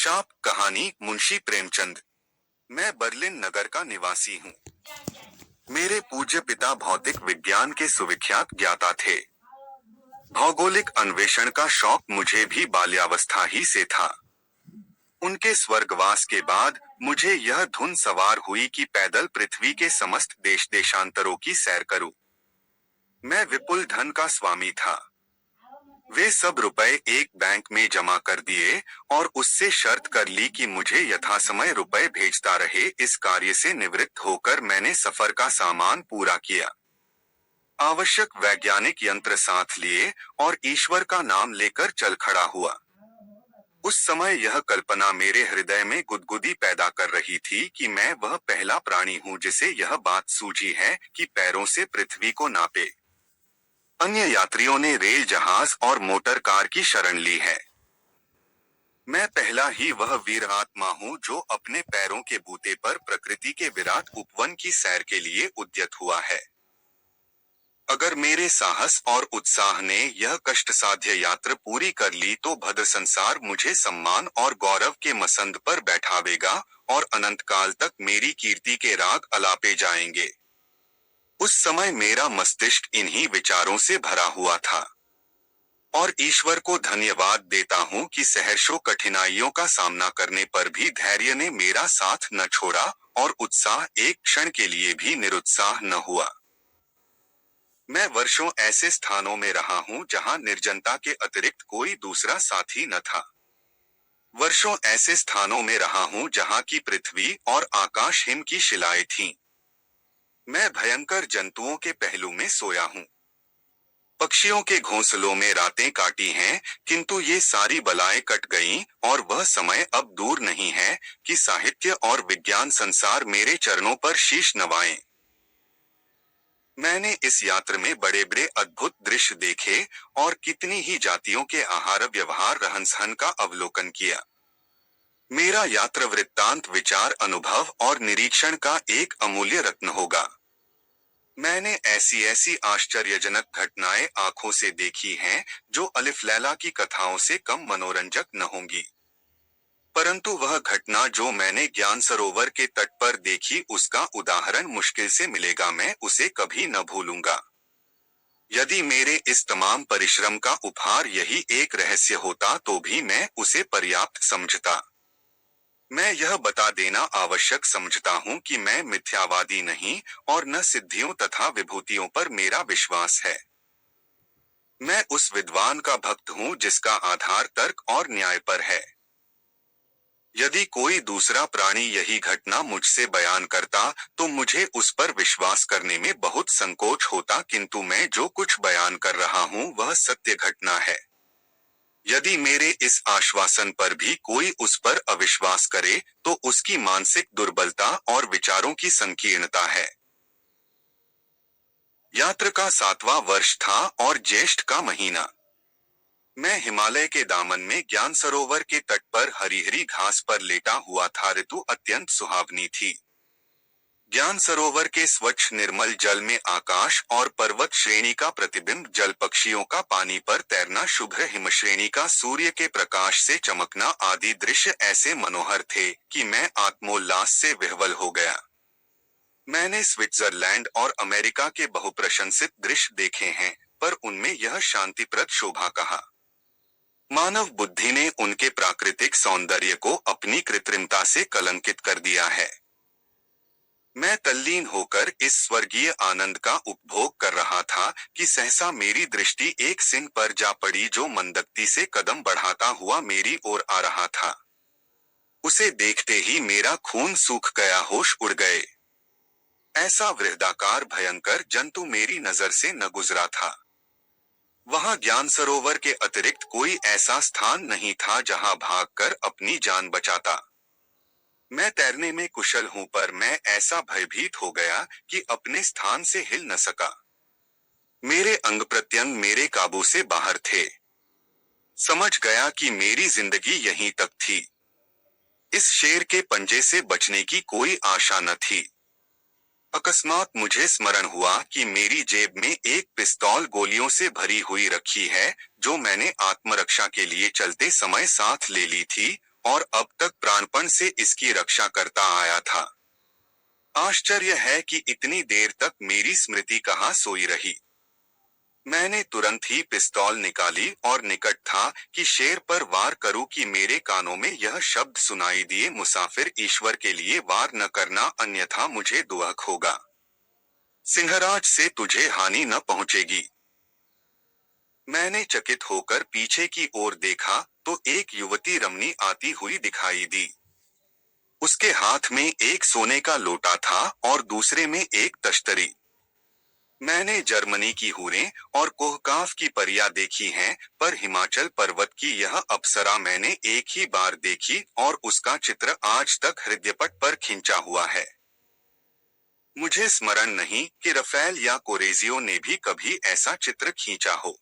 शाप कहानी मुंशी प्रेमचंद। मैं बर्लिन नगर का निवासी हूँ। मेरे पूज्य पिता भौतिक विज्ञान के सुविख्यात ज्ञाता थे। भौगोलिक अन्वेषण का शौक मुझे भी बाल्यावस्था ही से था। उनके स्वर्गवास के बाद मुझे यह धुन सवार हुई कि पैदल पृथ्वी के समस्त देश देशांतरों की सैर करूं। मैं विपुल धन का स्वामी था। वे सब रुपए एक बैंक में जमा कर दिए और उससे शर्त कर ली कि मुझे यथासमय रुपए भेजता रहे। इस कार्य से निवृत्त होकर मैंने सफर का सामान पूरा किया, आवश्यक वैज्ञानिक यंत्र साथ लिए और ईश्वर का नाम लेकर चल खड़ा हुआ। उस समय यह कल्पना मेरे हृदय में गुदगुदी पैदा कर रही थी कि मैं वह पहला प्राणी हूँ जिसे यह बात सूझी है कि पैरों से पृथ्वी को नापे। अन्य यात्रियों ने रेल जहाज और मोटर कार की शरण ली है। मैं पहला ही वह वीर आत्मा हूँ जो अपने पैरों के बूते पर प्रकृति के विराट उपवन की सैर के लिए उद्यत हुआ है। अगर मेरे साहस और उत्साह ने यह कष्टसाध्य यात्रा पूरी कर ली तो भद्र संसार मुझे सम्मान और गौरव के मसंद पर बैठावेगा और अनंत काल तक मेरी कीर्ति के राग अलापे जाएंगे। उस समय मेरा मस्तिष्क इन्हीं विचारों से भरा हुआ था और ईश्वर को धन्यवाद देता हूँ कि सहर्षों कठिनाइयों का सामना करने पर भी धैर्य ने मेरा साथ न छोड़ा और उत्साह एक क्षण के लिए भी निरुत्साह न हुआ। मैं वर्षों ऐसे स्थानों में रहा हूँ जहाँ निर्जनता के अतिरिक्त कोई दूसरा साथी न था। वर्षों ऐसे स्थानों में रहा हूँ जहाँ की पृथ्वी और आकाश हिम की शिलाएं थीं। मैं भयंकर जंतुओं के पहलू में सोया हूँ, पक्षियों के घोंसलों में रातें काटी हैं, किंतु ये सारी बलाएं कट गईं और वह समय अब दूर नहीं है कि साहित्य और विज्ञान संसार मेरे चरणों पर शीश नवाएं। मैंने इस यात्रा में बड़े बड़े अद्भुत दृश्य देखे और कितनी ही जातियों के आहार व्यवहार रहन सहन का अवलोकन किया। मेरा यात्रा वृत्तांत विचार अनुभव और निरीक्षण का एक अमूल्य रत्न होगा। मैंने ऐसी ऐसी आश्चर्यजनक घटनाएं आंखों से देखी हैं जो अलिफ लैला की कथाओं से कम मनोरंजक न होंगी, परंतु वह घटना जो मैंने ज्ञान सरोवर के तट पर देखी उसका उदाहरण मुश्किल से मिलेगा। मैं उसे कभी न भूलूंगा। यदि मेरे इस तमाम परिश्रम का उपहार यही एक रहस्य होता तो भी मैं उसे पर्याप्त समझता। मैं यह बता देना आवश्यक समझता हूँ कि मैं मिथ्यावादी नहीं और न सिद्धियों तथा विभूतियों पर मेरा विश्वास है। मैं उस विद्वान का भक्त हूँ जिसका आधार तर्क और न्याय पर है। यदि कोई दूसरा प्राणी यही घटना मुझसे बयान करता तो मुझे उस पर विश्वास करने में बहुत संकोच होता, किंतु मैं जो कुछ बयान कर रहा हूँ वह सत्य घटना है। यदि मेरे इस आश्वासन पर भी कोई उस पर अविश्वास करे तो उसकी मानसिक दुर्बलता और विचारों की संकीर्णता है। यात्रा का 7वां वर्ष था और ज्येष्ठ का महीना। मैं हिमालय के दामन में ज्ञान सरोवर के तट पर हरी हरी घास पर लेटा हुआ था। ऋतु अत्यंत सुहावनी थी। ज्ञान सरोवर के स्वच्छ निर्मल जल में आकाश और पर्वत श्रेणी का प्रतिबिंब, जल पक्षियों का पानी पर तैरना, शुभ्र हिमश्रेणी का सूर्य के प्रकाश से चमकना आदि दृश्य ऐसे मनोहर थे कि मैं आत्मोल्लास से विह्वल हो गया। मैंने स्विट्जरलैंड और अमेरिका के बहुप्रशंसित दृश्य देखे हैं, पर उनमें यह शांतिप्रद शोभा कहा। मानव बुद्धि ने उनके प्राकृतिक सौंदर्य को अपनी कृत्रिमता से कलंकित कर दिया है। मैं तल्लीन होकर इस स्वर्गीय आनंद का उपभोग कर रहा था कि सहसा मेरी दृष्टि एक सिंह पर जा पड़ी जो मंदगति से कदम बढ़ाता हुआ मेरी ओर आ रहा था। उसे देखते ही मेरा खून सूख गया, होश उड़ गए। ऐसा वृहदाकार भयंकर जंतु मेरी नजर से न गुजरा था। वहां ज्ञान सरोवर के अतिरिक्त कोई ऐसा स्थान नहीं था जहां भागकर अपनी जान बचाता। मैं तैरने में कुशल हूं, पर मैं ऐसा भयभीत हो गया कि अपने स्थान से हिल न सका। मेरे अंग प्रत्यंग मेरे काबू से बाहर थे। समझ गया कि मेरी जिंदगी यहीं तक थी। इस शेर के पंजे से बचने की कोई आशा न थी। अकस्मात मुझे स्मरण हुआ कि मेरी जेब में एक पिस्तौल गोलियों से भरी हुई रखी है जो मैंने आत्मरक्षा के लिए चलते समय साथ ले ली थी और अब तक प्राणपण से इसकी रक्षा करता आया था। आश्चर्य है कि इतनी देर तक मेरी स्मृति कहाँ सोई रही। मैंने तुरंत ही पिस्तौल निकाली और निकट था कि शेर पर वार करूं कि मेरे कानों में यह शब्द सुनाई दिए, मुसाफिर, ईश्वर के लिए वार न करना, अन्यथा मुझे दुख होगा। सिंहराज से तुझे हानि न पहुंचेगी। मैंने चकित होकर पीछे की ओर देखा तो एक युवती रमणी आती हुई दिखाई दी। उसके हाथ में एक सोने का लोटा था और दूसरे में एक तश्तरी। मैंने जर्मनी की हूरें और कोहकाफ की परियां देखी हैं, पर हिमाचल पर्वत की यह अप्सरा मैंने एक ही बार देखी और उसका चित्र आज तक हृदयपट पर खिंचा हुआ है। मुझे स्मरण नहीं कि रफेल या कोरेजियो ने भी कभी ऐसा चित्र खींचा हो।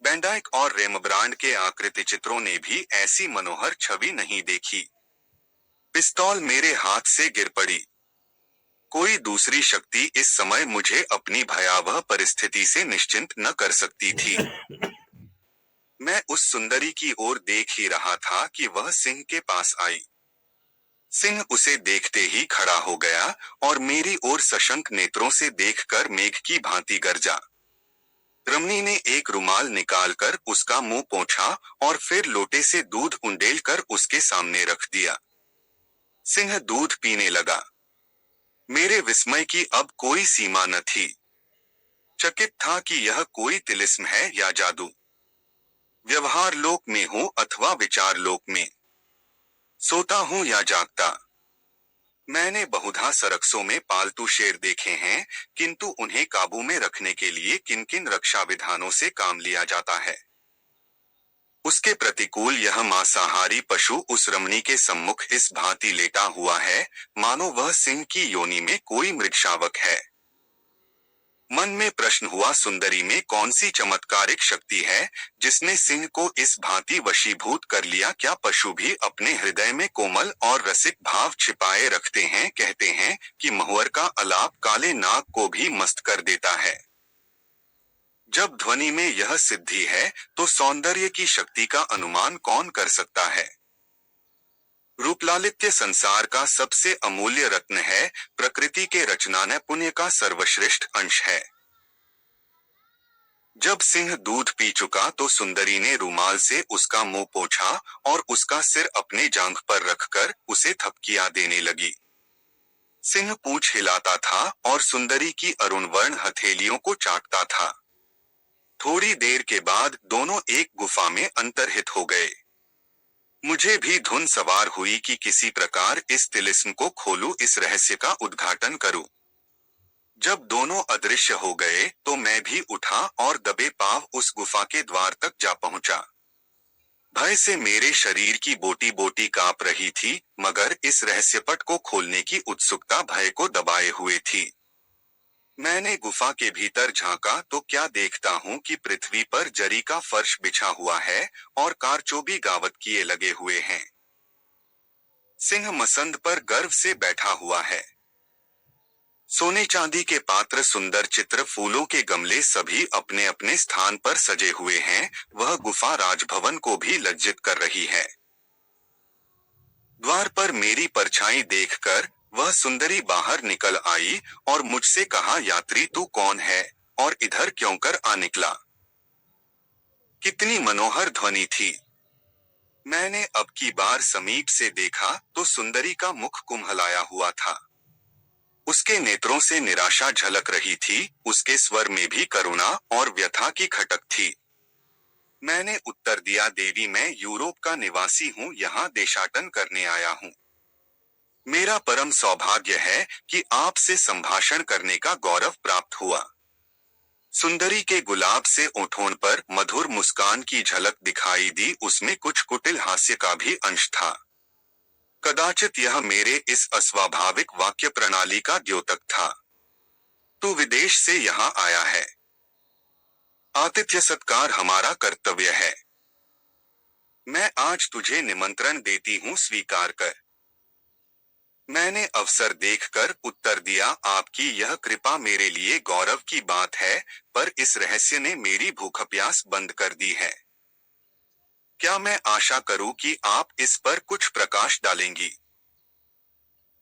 वैन और रेमब्रांड के आकृति चित्रों ने भी ऐसी मनोहर छवि नहीं देखी। पिस्तौल मेरे हाथ से गिर पड़ी। कोई दूसरी शक्ति इस समय मुझे अपनी भयावह परिस्थिति से निश्चिंत न कर सकती थी। मैं उस सुंदरी की ओर देख ही रहा था कि वह सिंह के पास आई। सिंह उसे देखते ही खड़ा हो गया और मेरी ओर सशंक नेत्रों से देखकर मेघ की भांति गरजा। रमणी ने एक रुमाल निकालकर उसका मुंह पोंछा और फिर लोटे से दूध उंडेलकर उसके सामने रख दिया। सिंह दूध पीने लगा। मेरे विस्मय की अब कोई सीमा न थी। चकित था कि यह कोई तिलिस्म है या जादू। व्यवहार लोक में हो अथवा विचार लोक में, सोता हूं या जागता। मैंने बहुधा सरक्सों में पालतू शेर देखे हैं, किंतु उन्हें काबू में रखने के लिए किन किन रक्षा विधानों से काम लिया जाता है। उसके प्रतिकूल यह मांसाहारी पशु उस रमणी के सम्मुख इस भांति लेटा हुआ है, मानो वह सिंह की योनि में कोई मृगशावक है। मन में प्रश्न हुआ, सुंदरी में कौन सी चमत्कारिक शक्ति है जिसने सिंह को इस भांति वशीभूत कर लिया? क्या पशु भी अपने हृदय में कोमल और रसिक भाव छिपाए रखते हैं? कहते हैं कि महुअर का अलाप काले नाग को भी मस्त कर देता है। जब ध्वनि में यह सिद्धि है तो सौंदर्य की शक्ति का अनुमान कौन कर सकता है। रूपलालित्य संसार का सबसे अमूल्य रत्न है, प्रकृति के रचना पुण्य का सर्वश्रेष्ठ अंश है। जब सिंह दूध पी चुका तो सुंदरी ने रुमाल से उसका मुंह पोंछा और उसका सिर अपने जांघ पर रखकर उसे थपकियां देने लगी। सिंह पूंछ हिलाता था और सुंदरी की अरुण वर्ण हथेलियों को चाटता था। थोड़ी देर के बाद दोनों एक गुफा में अंतर्हित हो गए। मुझे भी धुन सवार हुई कि किसी प्रकार इस तिलिस्म को खोलूं, इस रहस्य का उद्घाटन करूं। जब दोनों अदृश्य हो गए तो मैं भी उठा और दबे पांव उस गुफा के द्वार तक जा पहुंचा। भय से मेरे शरीर की बोटी बोटी कांप रही थी, मगर इस रहस्यपट को खोलने की उत्सुकता भय को दबाए हुए थी। मैंने गुफा के भीतर झांका तो क्या देखता हूं कि पृथ्वी पर जरी का फर्श बिछा हुआ है और कारचोबी गावत किए लगे हुए हैं। सिंह मसंद पर गर्व से बैठा हुआ है। सोने चांदी के पात्र, सुंदर चित्र, फूलों के गमले सभी अपने अपने स्थान पर सजे हुए हैं। वह गुफा राजभवन को भी लज्जित कर रही है। द्वार पर मेरी परछाई देखकर वह सुंदरी बाहर निकल आई और मुझसे कहा, यात्री तू कौन है और इधर क्यों कर आ निकला? कितनी मनोहर ध्वनि थी। मैंने अब की बार समीप से देखा तो सुंदरी का मुख कुम्हलाया हुआ था। उसके नेत्रों से निराशा झलक रही थी, उसके स्वर में भी करुणा और व्यथा की खटक थी। मैंने उत्तर दिया, देवी मैं यूरोप का निवासी हूँ, यहाँ देशाटन करने आया हूँ। मेरा परम सौभाग्य है कि आपसे संभाषण करने का गौरव प्राप्त हुआ। सुंदरी के गुलाब से ओठों पर मधुर मुस्कान की झलक दिखाई दी, उसमें कुछ कुटिल हास्य का भी अंश था। कदाचित यह मेरे इस अस्वाभाविक वाक्य प्रणाली का द्योतक था। तू विदेश से यहाँ आया है। आतिथ्य सत्कार हमारा कर्तव्य है। मैं आज तुझे निमंत्रण देती हूँ, स्वीकार कर। मैंने अवसर देखकर उत्तर दिया, आपकी यह कृपा मेरे लिए गौरव की बात है, पर इस रहस्य ने मेरी भूख प्यास बंद कर दी है। क्या मैं आशा करूं कि आप इस पर कुछ प्रकाश डालेंगी?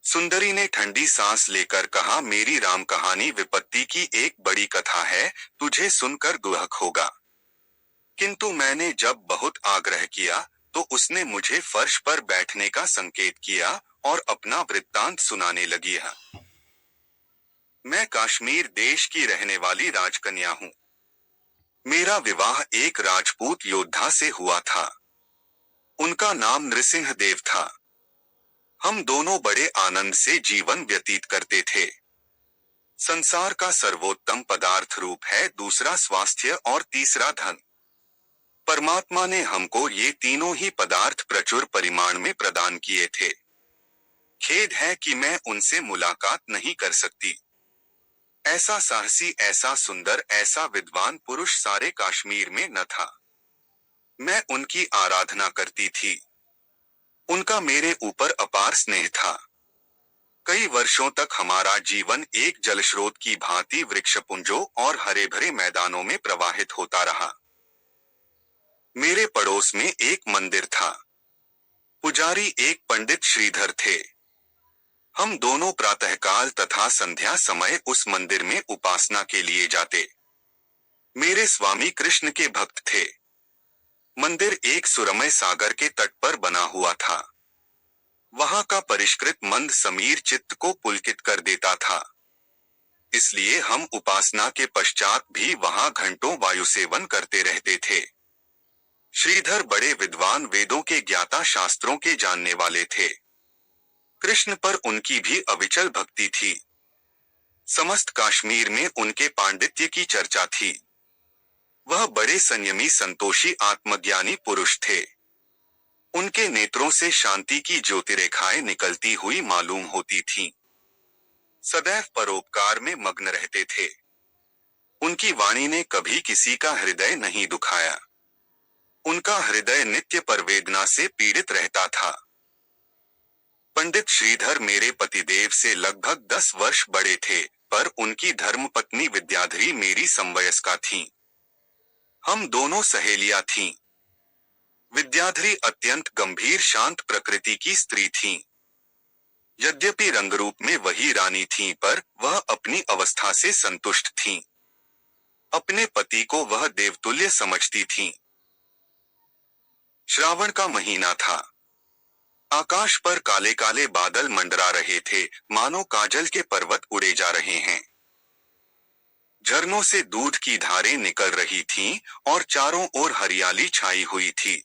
सुंदरी ने ठंडी सांस लेकर कहा, मेरी राम कहानी विपत्ति की एक बड़ी कथा है, तुझे सुनकर दुहक होगा। किंतु मैंने जब बहुत आग्रह किया, तो उसने मुझे फर्श पर बैठने का संकेत किया और अपना वृत्तांत सुनाने लगी है। मैं कश्मीर देश की रहने वाली राजकन्या हूँ। मेरा विवाह एक राजपूत योद्धा से हुआ था। उनका नाम नृसिंह देव था। हम दोनों बड़े आनंद से जीवन व्यतीत करते थे। संसार का सर्वोत्तम पदार्थ रूप है, दूसरा स्वास्थ्य और तीसरा धन। परमात्मा ने हमको ये तीनों ही पदार्थ प्रचुर परिमाण में प्रदान किए थे। खेद है कि मैं उनसे मुलाकात नहीं कर सकती। ऐसा साहसी, ऐसा सुंदर, ऐसा विद्वान पुरुष सारे कश्मीर में न था। मैं उनकी आराधना करती थी। उनका मेरे ऊपर अपार स्नेह था। कई वर्षों तक हमारा जीवन एक जलस्रोत की भांति वृक्षपुंजों और हरे भरे मैदानों में प्रवाहित होता रहा। मेरे पड़ोस में एक मंदिर था। पुजारी एक पंडित श्रीधर थे। हम दोनों प्रातःकाल तथा संध्या समय उस मंदिर में उपासना के लिए जाते। मेरे स्वामी कृष्ण के भक्त थे। मंदिर एक सुरमय सागर के तट पर बना हुआ था। वहां का परिष्कृत मंद समीर चित्त को पुलकित कर देता था। इसलिए हम उपासना के पश्चात भी वहां घंटों वायु सेवन करते रहते थे। श्रीधर बड़े विद्वान, वेदों के ज्ञाता, शास्त्रों के जानने वाले थे। कृष्ण पर उनकी भी अविचल भक्ति थी। समस्त कश्मीर में उनके पांडित्य की चर्चा थी। वह बड़े संयमी, संतोषी, आत्मज्ञानी पुरुष थे। उनके नेत्रों से शांति की ज्योतिरेखाएं निकलती हुई मालूम होती थीं। सदैव परोपकार में मग्न रहते थे। उनकी वाणी ने कभी किसी का हृदय नहीं दुखाया। उनका हृदय नित्य परवेदना से पीड़ित रहता था। पंडित श्रीधर मेरे पतिदेव से लगभग 10 वर्ष बड़े थे, पर उनकी धर्मपत्नी विद्याधरी मेरी समवयस्का थीं। हम दोनों सहेलियां थीं। विद्याधरी अत्यंत गंभीर, शांत प्रकृति की स्त्री थीं। यद्यपि रंगरूप में वही रानी थीं, पर वह अपनी अवस्था से संतुष्ट थीं। अपने पति को वह देवतुल्य समझती थीं। श्रावण का महीना था। आकाश पर काले काले बादल मंडरा रहे थे, मानो काजल के पर्वत उड़े जा रहे हैं। झरनों से दूध की धारें निकल रही थीं और चारों ओर हरियाली छाई हुई थी।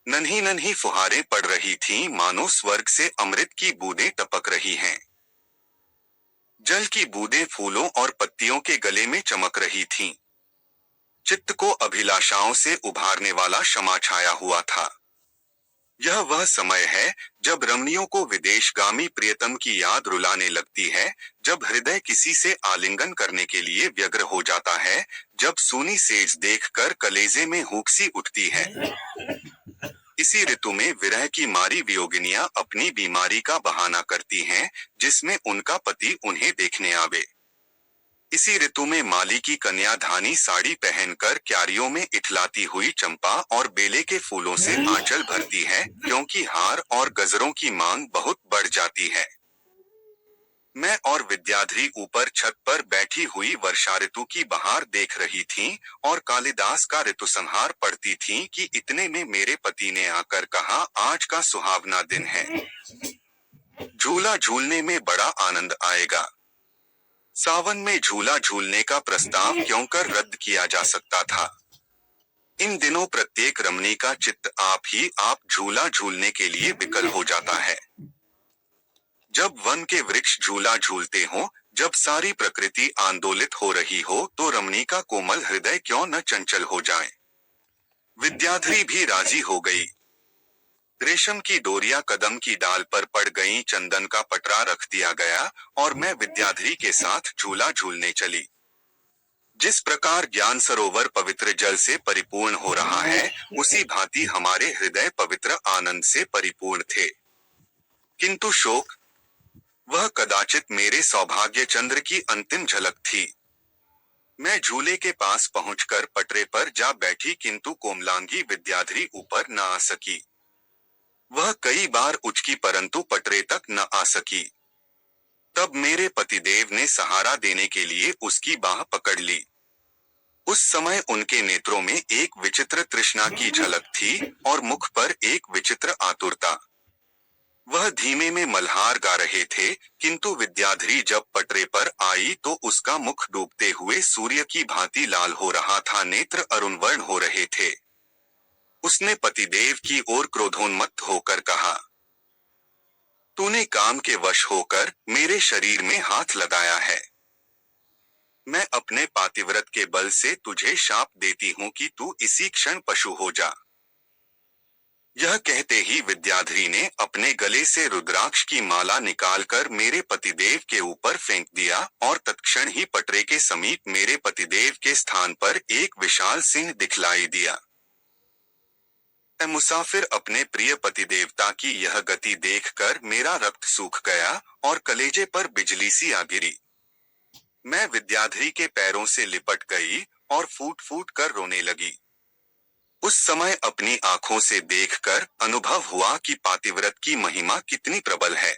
नन्ही नन्ही फुहारें पड़ रही थीं, मानो स्वर्ग से अमृत की बूंदें टपक रही हैं। जल की बूंदें फूलों और पत्तियों के गले में चमक रही थीं। चित्त को अभिलाषाओं से उभारने वाला शमा छाया हुआ था। यह वह समय है जब रमणियों को विदेशगामी प्रियतम की याद रुलाने लगती है, जब हृदय किसी से आलिंगन करने के लिए व्यग्र हो जाता है, जब सूनी सेज देखकर कलेजे में हुक सी उठती है। इसी ऋतु में विरह की मारी वियोगिनियां अपनी बीमारी का बहाना करती हैं, जिसमें उनका पति उन्हें देखने आवे। इसी ऋतु में माली की कन्या धानी साड़ी पहनकर क्यारियों में इठलाती हुई चंपा और बेले के फूलों से आंचल भरती है, क्योंकि हार और गजरों की मांग बहुत बढ़ जाती है। मैं और विद्याधरी ऊपर छत पर बैठी हुई वर्षा ऋतु की बहार देख रही थीं और कालिदास का ऋतुसंहार पढ़ती थीं कि इतने में मेरे पति ने आकर कहा, आज का सुहावना दिन है। झूला झूलने में बड़ा आनंद आएगा। सावन में झूला झूलने का प्रस्ताव क्यों कर रद्द किया जा सकता था। इन दिनों प्रत्येक रमणी का चित्त आप ही आप झूला झूलने के लिए विकल हो जाता है। जब वन के वृक्ष झूला झूलते हो, जब सारी प्रकृति आंदोलित हो रही हो, तो रमणी का कोमल हृदय क्यों न चंचल हो जाए। विद्याधरी भी राजी हो गई। रेशम की डोरियां कदम की डाल पर पड़ गईं, चंदन का पटरा रख दिया गया और मैं विद्याधरी के साथ झूला झूलने चली। जिस प्रकार ज्ञान सरोवर पवित्र जल से परिपूर्ण हो रहा है, उसी भांति हमारे हृदय पवित्र आनंद से परिपूर्ण थे। किंतु शोक, वह कदाचित मेरे सौभाग्य चंद्र की अंतिम झलक थी। मैं झूले के पास पहुंचकर पटरे पर जा बैठी, किंतु कोमलांगी विद्याधरी ऊपर न आ सकी। वह कई बार उचकी परंतु पटरे तक न आ सकी। तब मेरे पतिदेव ने सहारा देने के लिए उसकी बाह पकड़ ली। उस समय उनके नेत्रों में एक विचित्र तृष्णा की झलक थी और मुख पर एक विचित्र आतुरता। वह धीमे में मल्हार गा रहे थे, किंतु विद्याधरी जब पटरे पर आई तो उसका मुख डूबते हुए सूर्य की भांति लाल हो रहा था, नेत्र अरुणवर्ण हो रहे थे। उसने पतिदेव की ओर क्रोधोन्मत्त होकर कहा, तूने काम के वश होकर मेरे शरीर में हाथ लगाया है। मैं अपने पातिव्रत के बल से तुझे शाप देती हूँ कि तू इसी क्षण पशु हो जा। यह कहते ही विद्याधरी ने अपने गले से रुद्राक्ष की माला निकालकर मेरे पतिदेव के ऊपर फेंक दिया और तत्क्षण ही पटरे के समीप मेरे पतिदेव के स्थान पर एक विशाल सिंह दिखलाई दिया। मैं मुसाफिर अपने प्रिय पतिदेवता की यह गति देखकर मेरा रक्त सूख गया और कलेजे पर बिजली सी आ गिरी। मैं विद्याधरी के पैरों से लिपट गई और फूट फूट कर रोने लगी। उस समय अपनी आंखों से देखकर अनुभव हुआ कि पातिव्रत की महिमा कितनी प्रबल है।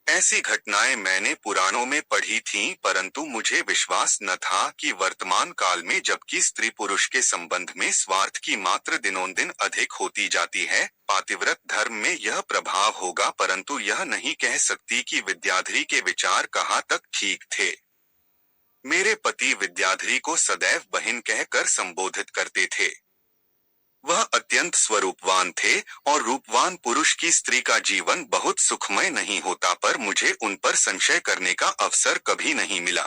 ऐसी घटनाएं मैंने पुराणों में पढ़ी थीं, परंतु मुझे विश्वास न था कि वर्तमान काल में, जबकि स्त्री पुरुष के संबंध में स्वार्थ की मात्रा दिनोंदिन अधिक होती जाती है, पातिव्रत धर्म में यह प्रभाव होगा। परंतु यह नहीं कह सकती कि विद्याधरी के विचार कहाँ तक ठीक थे। मेरे पति विद्याधरी को सदैव बहन कहकर संबोधित करते थे। वह अत्यंत स्वरूपवान थे और रूपवान पुरुष की स्त्री का जीवन बहुत सुखमय नहीं होता, पर मुझे उन पर संशय करने का अवसर कभी नहीं मिला।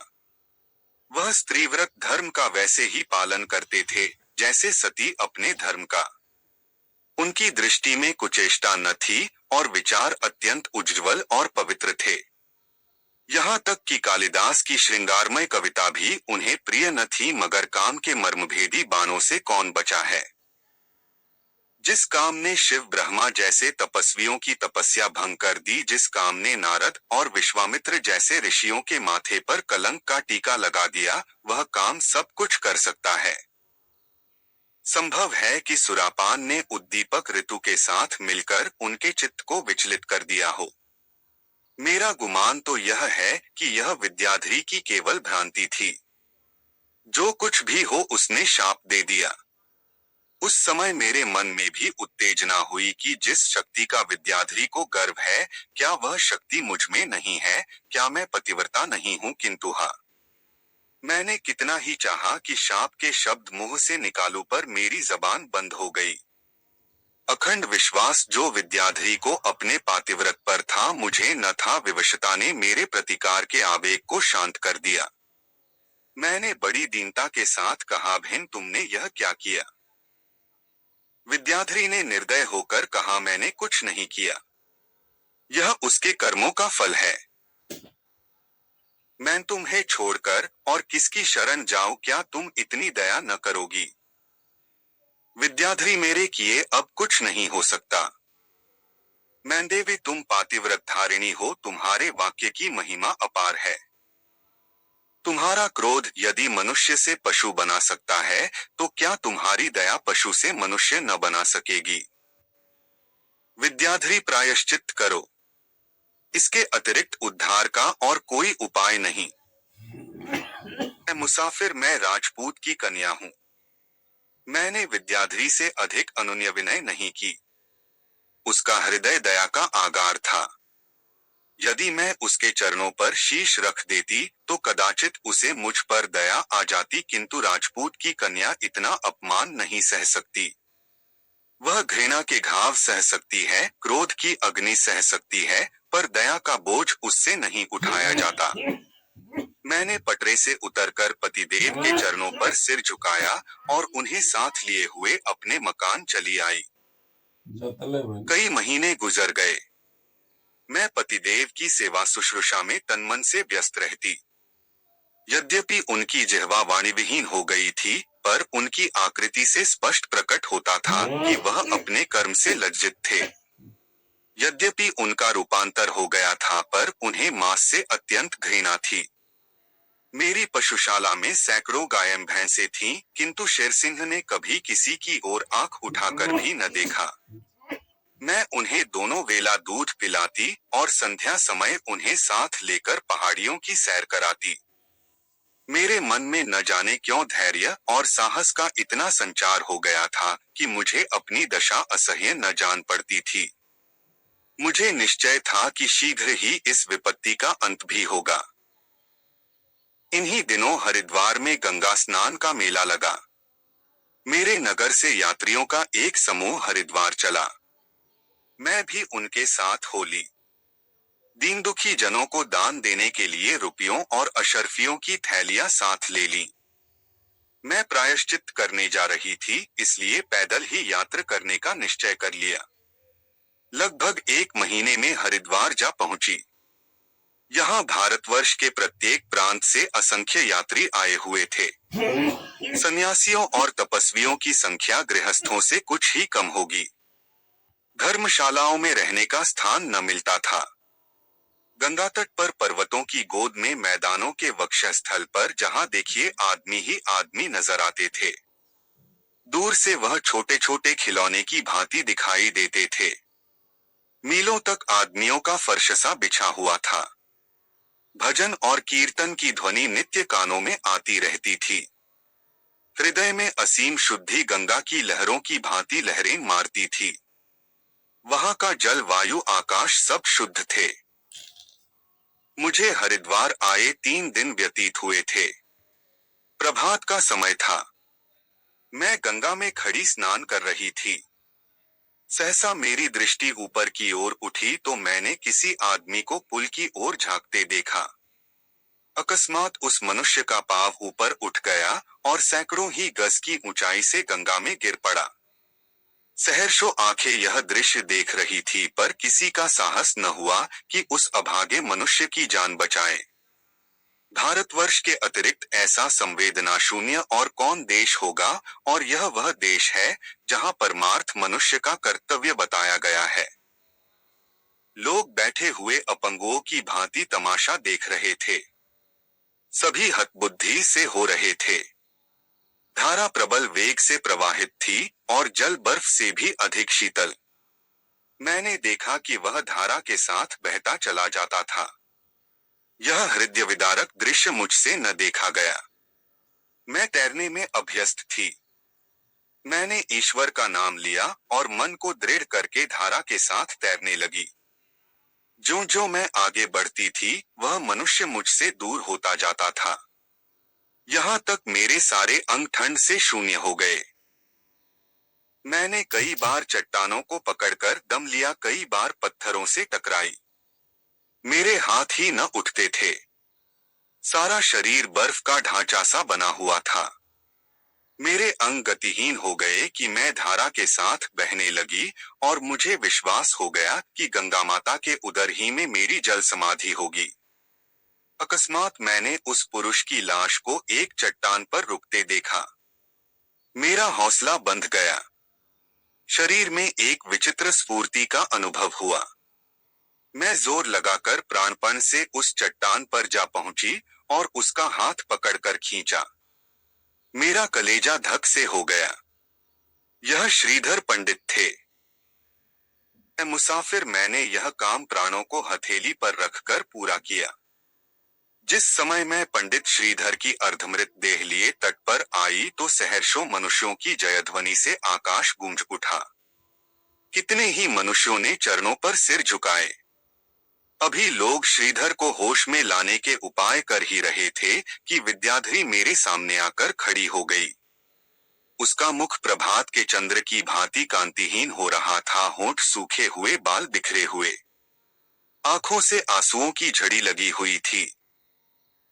वह स्त्रीव्रत धर्म का वैसे ही पालन करते थे जैसे सती अपने धर्म का। उनकी दृष्टि में कुचेष्टा न थी और विचार अत्यंत उज्ज्वल और पवित्र थे। यहाँ तक कि कालिदास की श्रृंगारमय कविता भी उन्हें प्रिय न थी, मगर काम के मर्मभेदी बाणों से कौन बचा है। जिस काम ने शिव ब्रह्मा जैसे तपस्वियों की तपस्या भंग कर दी, जिस काम ने नारद और विश्वामित्र जैसे ऋषियों के माथे पर कलंक का टीका लगा दिया, वह काम सब कुछ कर सकता है। संभव है कि सुरापान ने उद्दीपक ऋतु के साथ मिलकर उनके चित्त को विचलित कर दिया हो। मेरा गुमान तो यह है कि यह विद्याधरी की केवल भ्रांति थी। जो कुछ भी हो, उसने शाप दे दिया। उस समय मेरे मन में भी उत्तेजना हुई कि जिस शक्ति का विद्याधरी को गर्व है, क्या वह शक्ति मुझ में नहीं है? क्या मैं पतिव्रता नहीं हूँ? किंतु हाँ, मैंने कितना ही चाहा कि शाप के शब्द मुंह से निकालूं, पर मेरी जबान बंद हो गई। अखंड विश्वास जो विद्याधरी को अपने पातिव्रत पर था, मुझे न था। विवशता ने मेरे प्रतिकार के आवेग को शांत कर दिया। मैंने बड़ी दीनता के साथ कहा, बहन तुमने यह क्या किया? विद्याधरी ने निर्दय होकर कहा, मैंने कुछ नहीं किया। यह उसके कर्मों का फल है। मैं तुम्हें छोड़कर और किसकी शरण जाऊं? क्या तुम इतनी दया न करोगी? विद्याधरी, मेरे किए अब कुछ नहीं हो सकता। मैं देवी, तुम पातिव्रत धारिणी हो, तुम्हारे वाक्य की महिमा अपार है। तुम्हारा क्रोध यदि मनुष्य से पशु बना सकता है, तो क्या तुम्हारी दया पशु से मनुष्य न बना सकेगी? विद्याधरी, प्रायश्चित करो। इसके अतिरिक्त उद्धार का और कोई उपाय नहीं। मैं मुसाफिर, मैं राजपूत की कन्या हूँ। मैंने विद्याधरी से अधिक अनुनय विनय नहीं की। उसका हृदय दया का आगार था। यदि मैं उसके चरणों पर शीश रख देती तो कदाचित उसे मुझ पर दया आ जाती, किंतु राजपूत की कन्या इतना अपमान नहीं सह सकती। वह घृणा के घाव सह सकती है, क्रोध की अग्नि सह सकती है, पर दया का बोझ उससे नहीं उठाया जाता। मैंने पटरे से उतरकर पतिदेव के चरणों पर सिर झुकाया और उन्हें साथ लिए हुए अपने मकान चली आई। कई महीने गुजर गए। मैं पतिदेव की सेवा शुश्रूषा में तन्मन से व्यस्त रहती। यद्यपि उनकी जिह्वा वाणी विहीन हो गई थी, पर उनकी आकृति से स्पष्ट प्रकट होता था कि वह अपने कर्म से लज्जित थे। यद्यपि उनका रूपांतर हो गया था, पर उन्हें मांस से अत्यंत घृणा थी। मेरी पशुशाला में सैकड़ों गाय भैंसें थीं, किंतु शेरसिंह ने कभी किसी की ओर आंख उठाकर भी न देखा। मैं उन्हें दोनों वेला दूध पिलाती और संध्या समय उन्हें साथ लेकर पहाड़ियों की सैर कराती। मेरे मन में न जाने क्यों धैर्य और साहस का इतना संचार हो गया था कि मुझे अपनी दशा असह्य न जान पड़ती थी। मुझे निश्चय था कि शीघ्र ही इस विपत्ति का अंत भी होगा। इन्हीं दिनों हरिद्वार में गंगा स्नान का मेला लगा। मेरे नगर से यात्रियों का एक समूह हरिद्वार चला। मैं भी उनके साथ हो ली। दीन दुखी जनों को दान देने के लिए रुपयों और अशर्फियों की थैलियां साथ ले ली। मैं प्रायश्चित करने जा रही थी, इसलिए पैदल ही यात्रा करने का निश्चय कर लिया। लगभग 1 महीने में हरिद्वार जा पहुंची। यहाँ भारतवर्ष के प्रत्येक प्रांत से असंख्य यात्री आए हुए थे। सन्यासियों और तपस्वियों की संख्या गृहस्थों से कुछ ही कम होगी। धर्मशालाओं में रहने का स्थान न मिलता था। गंगा तट पर पर्वतों की गोद में मैदानों के वक्षस्थल पर जहां देखिए आदमी ही आदमी नजर आते थे। दूर से वह छोटे छोटे खिलौने की भांति दिखाई देते थे। मीलों तक आदमियों का फर्शसा बिछा हुआ था। भजन और कीर्तन की ध्वनि नित्य कानों में आती रहती थी। हृदय में असीम शुद्धि गंगा की लहरों की भांति लहरें मारती थी। वहां का जल वायु आकाश सब शुद्ध थे। मुझे हरिद्वार आए 3 दिन व्यतीत हुए थे। प्रभात का समय था। मैं गंगा में खड़ी स्नान कर रही थी। सहसा मेरी दृष्टि ऊपर की ओर उठी तो मैंने किसी आदमी को पुल की ओर झांकते देखा। अकस्मात उस मनुष्य का पांव ऊपर उठ गया और सैकड़ों ही गज की ऊंचाई से गंगा में गिर पड़ा। सहर्षों आंखें यह दृश्य देख रही थी, पर किसी का साहस न हुआ कि उस अभागे मनुष्य की जान बचाए। भारतवर्ष के अतिरिक्त ऐसा संवेदना शून्य और कौन देश होगा, और यह वह देश है जहां परमार्थ मनुष्य का कर्तव्य बताया गया है। लोग बैठे हुए अपंगुओं की भांति तमाशा देख रहे थे। सभी हतबुद्धि से हो रहे थे। धारा प्रबल वेग से प्रवाहित थी और जल बर्फ से भी अधिक शीतल। मैंने देखा कि वह धारा के साथ बहता चला जाता था। यह हृदय विदारक दृश्य मुझसे न देखा गया। मैं तैरने में अभ्यस्त थी। मैंने ईश्वर का नाम लिया और मन को दृढ़ करके धारा के साथ तैरने लगी। जो जो मैं आगे बढ़ती थी, वह मनुष्य मुझसे दूर होता जाता था। यहाँ तक मेरे सारे अंग ठंड से शून्य हो गए। मैंने कई बार चट्टानों को पकड़कर दम लिया, कई बार पत्थरों से टकराई। मेरे हाथ ही न उठते थे। सारा शरीर बर्फ का ढांचा सा बना हुआ था। मेरे अंग गतिहीन हो गए कि मैं धारा के साथ बहने लगी और मुझे विश्वास हो गया कि गंगा माता के उदर ही में मेरी जल समाधि होगी। अकस्मात मैंने उस पुरुष की लाश को एक चट्टान पर रुकते देखा। मेरा हौसला बंध गया। शरीर में एक विचित्र स्फूर्ति का अनुभव हुआ। मैं जोर लगाकर प्राणपण से उस चट्टान पर जा पहुंची और उसका हाथ पकड़कर खींचा। मेरा कलेजा धक से हो गया। यह श्रीधर पंडित थे। मुसाफिर, मैंने यह काम प्राणों को हथेली पर रखकर पूरा किया। जिस समय मैं पंडित श्रीधर की अर्धमृत देह लिए तट पर आई तो सहर्षों मनुष्यों की जयध्वनि से आकाश गूंज उठा। कितने ही मनुष्यों ने चरणों पर सिर झुकाए। अभी लोग श्रीधर को होश में लाने के उपाय कर ही रहे थे कि विद्याधरी मेरे सामने आकर खड़ी हो गई। उसका मुख प्रभात के चंद्र की भांति कांतिहीन हो रहा था। होंठ सूखे हुए, बाल बिखरे हुए, आंखों से आंसुओं की झड़ी लगी हुई थी।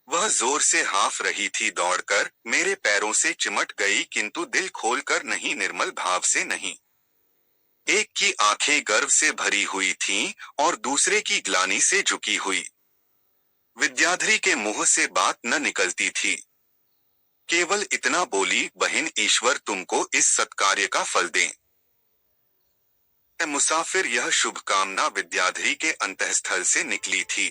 वह जोर से हाँफ रही थी। दौड़कर मेरे पैरों से चिमट गई, किंतु दिल खोलकर नहीं, निर्मल भाव से नहीं। एक की आंखें गर्व से भरी हुई थीं और दूसरे की ग्लानि से झुकी हुई। विद्याधरी के मुंह से बात न निकलती थी। केवल इतना बोली, बहन, ईश्वर तुमको इस सत्कार्य का फल दें। मुसाफिर, यह शुभकामना विद्याधरी के अंतःस्थल से निकली थी।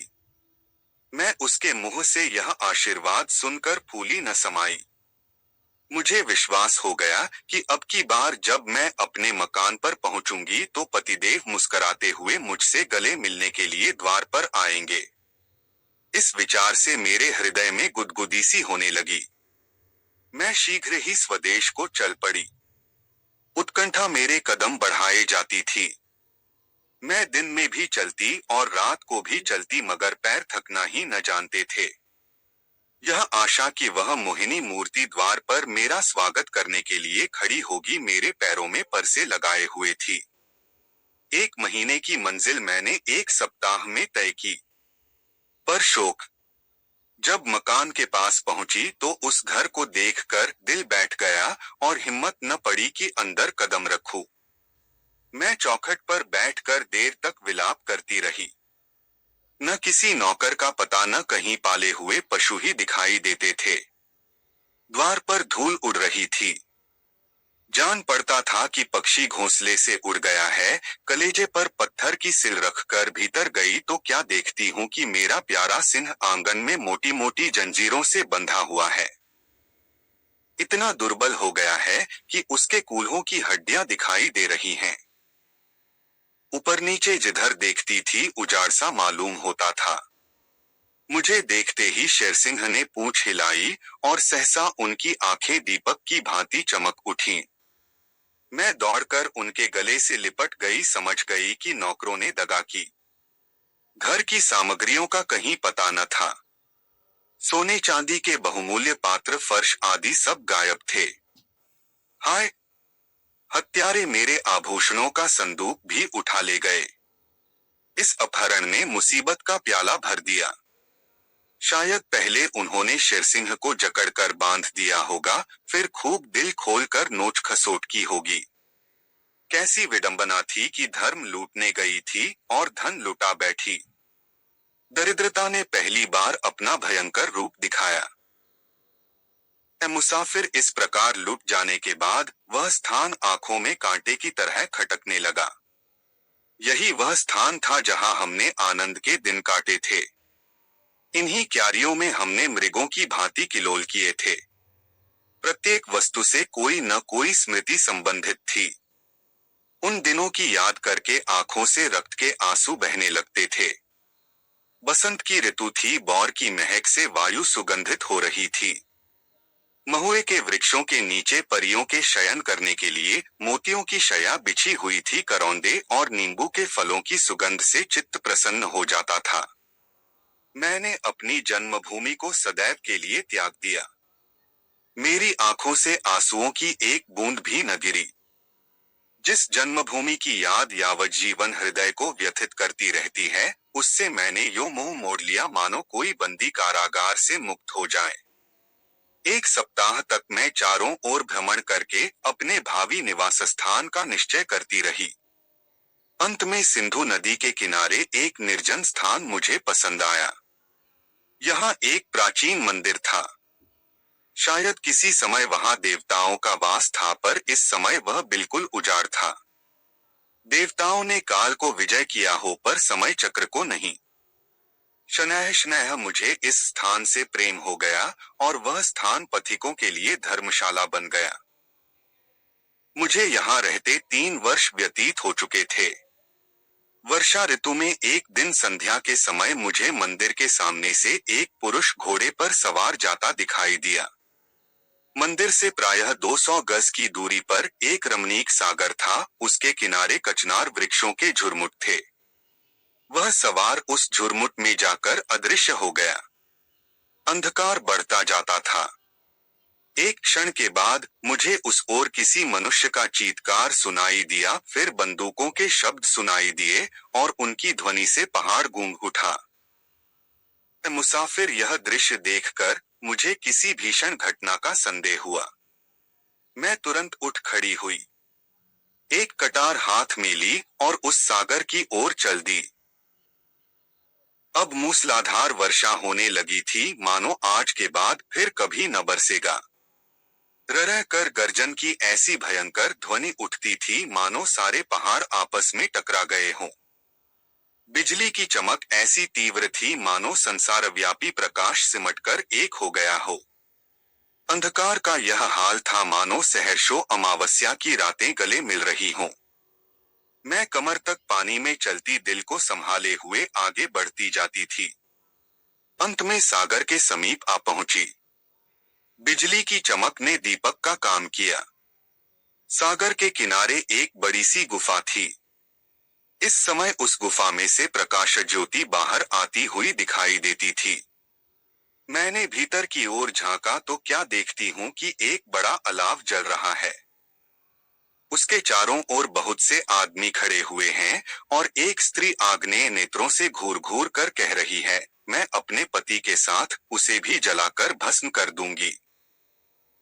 मैं उसके मुंह से यह आशीर्वाद सुनकर फूली न समाई। मुझे विश्वास हो गया कि अब की बार जब मैं अपने मकान पर पहुंचूंगी तो पतिदेव मुस्कुराते हुए मुझसे गले मिलने के लिए द्वार पर आएंगे। इस विचार से मेरे हृदय में गुदगुदी सी होने लगी। मैं शीघ्र ही स्वदेश को चल पड़ी। उत्कंठा मेरे कदम बढ़ाए जाती थी। मैं दिन में भी चलती और रात को भी चलती मगर पैर थकना ही न जानते थे। यह आशा कि वह मोहिनी मूर्ति द्वार पर मेरा स्वागत करने के लिए खड़ी होगी मेरे पैरों में परसे लगाए हुए थी। 1 महीने की मंजिल मैंने 1 सप्ताह में तय की। पर शोक, जब मकान के पास पहुंची तो उस घर को देखकर दिल बैठ गया और हिम्मत न पड़ी कि अंदर कदम रखूं। मैं चौखट पर बैठकर देर तक विलाप करती रही। न किसी नौकर का पता न कहीं पाले हुए पशु ही दिखाई देते थे। द्वार पर धूल उड़ रही थी। जान पड़ता था कि पक्षी घोंसले से उड़ गया है। कलेजे पर पत्थर की सिल रखकर भीतर गई तो क्या देखती हूँ कि मेरा प्यारा सिंह आंगन में मोटी मोटी जंजीरों से बंधा हुआ है। इतना दुर्बल हो गया है कि उसके कूल्हों की हड्डियां दिखाई दे रही हैं। ऊपर नीचे जिधर देखती थी उजाड़ सा मालूम होता था। मुझे देखते ही शेरसिंह ने पूंछ हिलाई और सहसा उनकी आंखें दीपक की भांति चमक उठीं। मैं दौड़कर उनके गले से लिपट गई। समझ गई कि नौकरों ने दगा की। घर की सामग्रियों का कहीं पता न था। सोने चांदी के बहुमूल्य पात्र, फर्श आदि सब गायब थे। हाय, हत्यारे मेरे आभूषणों का संदूक भी उठा ले गए। इस अपहरण ने मुसीबत का प्याला भर दिया। शायद पहले उन्होंने शेरसिंह को जकड़कर बांध दिया होगा, फिर खूब दिल खोलकर नोच खसोट की होगी। कैसी विडंबना थी कि धर्म लूटने गई थी और धन लुटा बैठी। दरिद्रता ने पहली बार अपना भयंकर रूप दिखाया। ए मुसाफिर, इस प्रकार लुट जाने के बाद वह स्थान आंखों में कांटे की तरह खटकने लगा। यही वह स्थान था जहां हमने आनंद के दिन काटे थे। इन्हीं क्यारियों में हमने मृगों की भांति किलोल किए थे। प्रत्येक वस्तु से कोई न कोई स्मृति संबंधित थी। उन दिनों की याद करके आंखों से रक्त के आंसू बहने लगते थे। बसंत की ऋतु थी। बौर की महक से वायु सुगंधित हो रही थी। महुए के वृक्षों के नीचे परियों के शयन करने के लिए मोतियों की शया बिछी हुई थी। करौंदे और नींबू के फलों की सुगंध से चित्त प्रसन्न हो जाता था। मैंने अपनी जन्मभूमि को सदैव के लिए त्याग दिया। मेरी आंखों से आंसुओं की एक बूंद भी न गिरी। जिस जन्मभूमि की याद यावज्जीवन हृदय को व्यथित करती रहती है, उससे मैंने यो मुंह मोड़ लिया मानो कोई बंदी कारागार से मुक्त हो जाए। 1 सप्ताह तक मैं चारों ओर भ्रमण करके अपने भावी निवास स्थान का निश्चय करती रही। अंत में सिंधु नदी के किनारे एक निर्जन स्थान मुझे पसंद आया। यहाँ एक प्राचीन मंदिर था। शायद किसी समय वहां देवताओं का वास था, पर इस समय वह बिल्कुल उजाड़ था। देवताओं ने काल को विजय किया हो, पर समय चक्र को नहीं। शनैः शनैः मुझे इस स्थान से प्रेम हो गया और वह स्थान पथिकों के लिए धर्मशाला बन गया। मुझे यहाँ रहते 3 वर्ष व्यतीत हो चुके थे। वर्षा ऋतु में एक दिन संध्या के समय मुझे मंदिर के सामने से एक पुरुष घोड़े पर सवार जाता दिखाई दिया। मंदिर से प्रायः 200 गज की दूरी पर एक रमणीक सागर था। उसके किनारे कचनार वृक्षों के झुरमुट थे। वह सवार उस झुरमुट में जाकर अदृश्य हो गया। अंधकार बढ़ता जाता था। एक क्षण के बाद मुझे उस ओर किसी मनुष्य का चीत्कार सुनाई दिया, फिर बंदूकों के शब्द सुनाई दिए और उनकी ध्वनि से पहाड़ गूंज उठा। मुसाफिर, यह दृश्य देखकर मुझे किसी भीषण घटना का संदेह हुआ। मैं तुरंत उठ खड़ी हुई, एक कटार हाथ में ली और उस सागर की ओर चल दी। अब मूसलाधार वर्षा होने लगी थी, मानो आज के बाद फिर कभी न बरसेगा। ररह कर गर्जन की ऐसी भयंकर ध्वनि उठती थी मानो सारे पहाड़ आपस में टकरा गए हों। बिजली की चमक ऐसी तीव्र थी मानो संसारव्यापी प्रकाश सिमटकर एक हो गया हो। अंधकार का यह हाल था मानो सहर्षों अमावस्या की रातें गले मिल रही हों। मैं कमर तक पानी में चलती दिल को संभाले हुए आगे बढ़ती जाती थी। अंत में सागर के समीप आ पहुंची। बिजली की चमक ने दीपक का काम किया। सागर के किनारे एक बड़ी सी गुफा थी। इस समय उस गुफा में से प्रकाश ज्योति बाहर आती हुई दिखाई देती थी। मैंने भीतर की ओर झांका तो क्या देखती हूँ कि एक बड़ा अलाव जल रहा है। उसके चारों ओर बहुत से आदमी खड़े हुए हैं और एक स्त्री आग्नेय नेत्रों से घूर घूर कर कह रही है, मैं अपने पति के साथ उसे भी जलाकर भस्म कर दूंगी।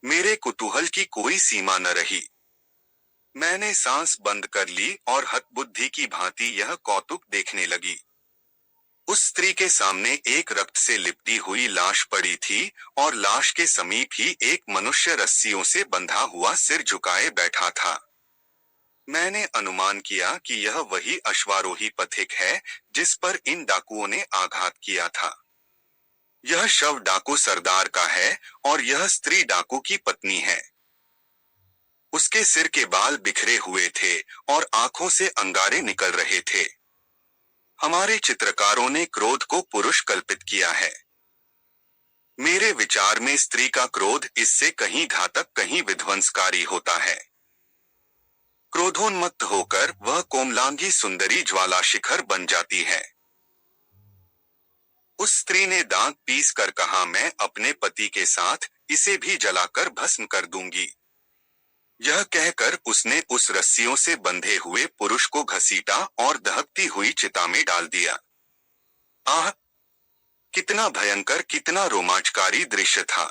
मेरे कुतूहल की कोई सीमा न रही। मैंने सांस बंद कर ली और हतबुद्धि की भांति यह कौतुक देखने लगी। उस स्त्री के सामने एक रक्त से लिपटी हुई लाश पड़ी थी और लाश के समीप ही एक मनुष्य रस्सियों से बंधा हुआ सिर झुकाए बैठा था। मैंने अनुमान किया कि यह वही अश्वारोही पथिक है जिस पर इन डाकुओं ने आघात किया था। यह शव डाकू सरदार का है और यह स्त्री डाकू की पत्नी है। उसके सिर के बाल बिखरे हुए थे और आंखों से अंगारे निकल रहे थे। हमारे चित्रकारों ने क्रोध को पुरुष कल्पित किया है। मेरे विचार में स्त्री का क्रोध इससे कहीं घातक कहीं विध्वंसकारी होता है। क्रोधोन्मत्त होकर वह कोमलांगी सुंदरी ज्वाला शिखर बन जाती है। उस स्त्री ने दांत पीस कर कहा, मैं अपने पति के साथ इसे भी जलाकर भस्म कर दूंगी। यह कहकर उसने उस रस्सियों से बंधे हुए पुरुष को घसीटा और दहकती हुई चिता में डाल दिया। आह! कितना भयंकर, कितना रोमांचकारी दृश्य था।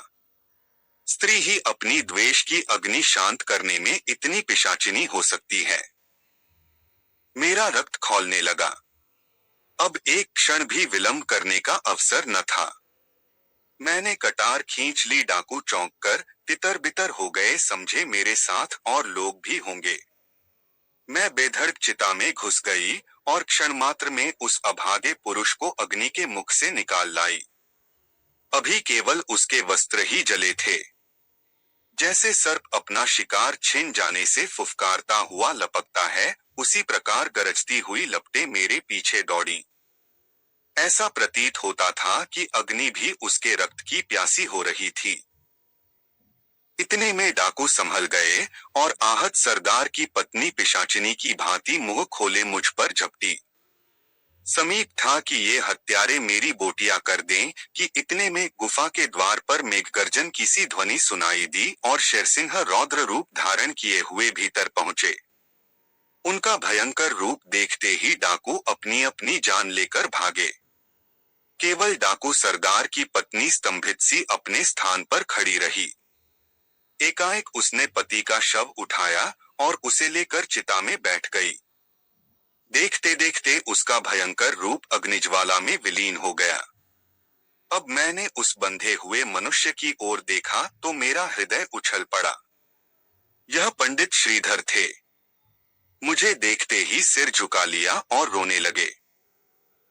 स्त्री ही अपनी द्वेष की अग्नि शांत करने में इतनी पिशाचिनी हो सकती है। मेरा रक्त खौलने लगा। अब एक क्षण भी विलंब करने का अवसर न था। मैंने कटार खींच ली। डाकू चौंक कर तितर बितर हो गए, समझे मेरे साथ और लोग भी होंगे। मैं बेधड़क चिता में घुस गई और क्षण मात्र में उस अभागे पुरुष को अग्नि के मुख से निकाल लाई। अभी केवल उसके वस्त्र ही जले थे। जैसे सर्प अपना शिकार छिन जाने से फुफकारता हुआ लपकता है, उसी प्रकार गरजती हुई लपटें मेरे पीछे दौड़ी। ऐसा प्रतीत होता था कि अग्नि भी उसके रक्त की प्यासी हो रही थी। इतने में डाकू संभल गए और आहत सरदार की पत्नी पिशाचिनी की भांति मुंह खोले मुझ पर झपटी। समीप था कि ये हत्यारे मेरी बोटियां कर दें कि इतने में गुफा के द्वार पर मेघगर्जन की सी ध्वनि सुनाई दी और शेरसिंह रौद्र रूप धारण किए हुए भीतर पहुंचे। उनका भयंकर रूप देखते ही डाकू अपनी अपनी जान लेकर भागे। केवल डाकू सरदार की पत्नी स्तंभित सी अपने स्थान पर खड़ी रही। एकाएक उसने पति का शव उठाया और उसे लेकर चिता में बैठ गई। देखते देखते उसका भयंकर रूप अग्निज्वाला में विलीन हो गया। अब मैंने उस बंधे हुए मनुष्य की ओर देखा तो मेरा हृदय उछल पड़ा। यह पंडित श्रीधर थे। मुझे देखते ही सिर झुका लिया और रोने लगे।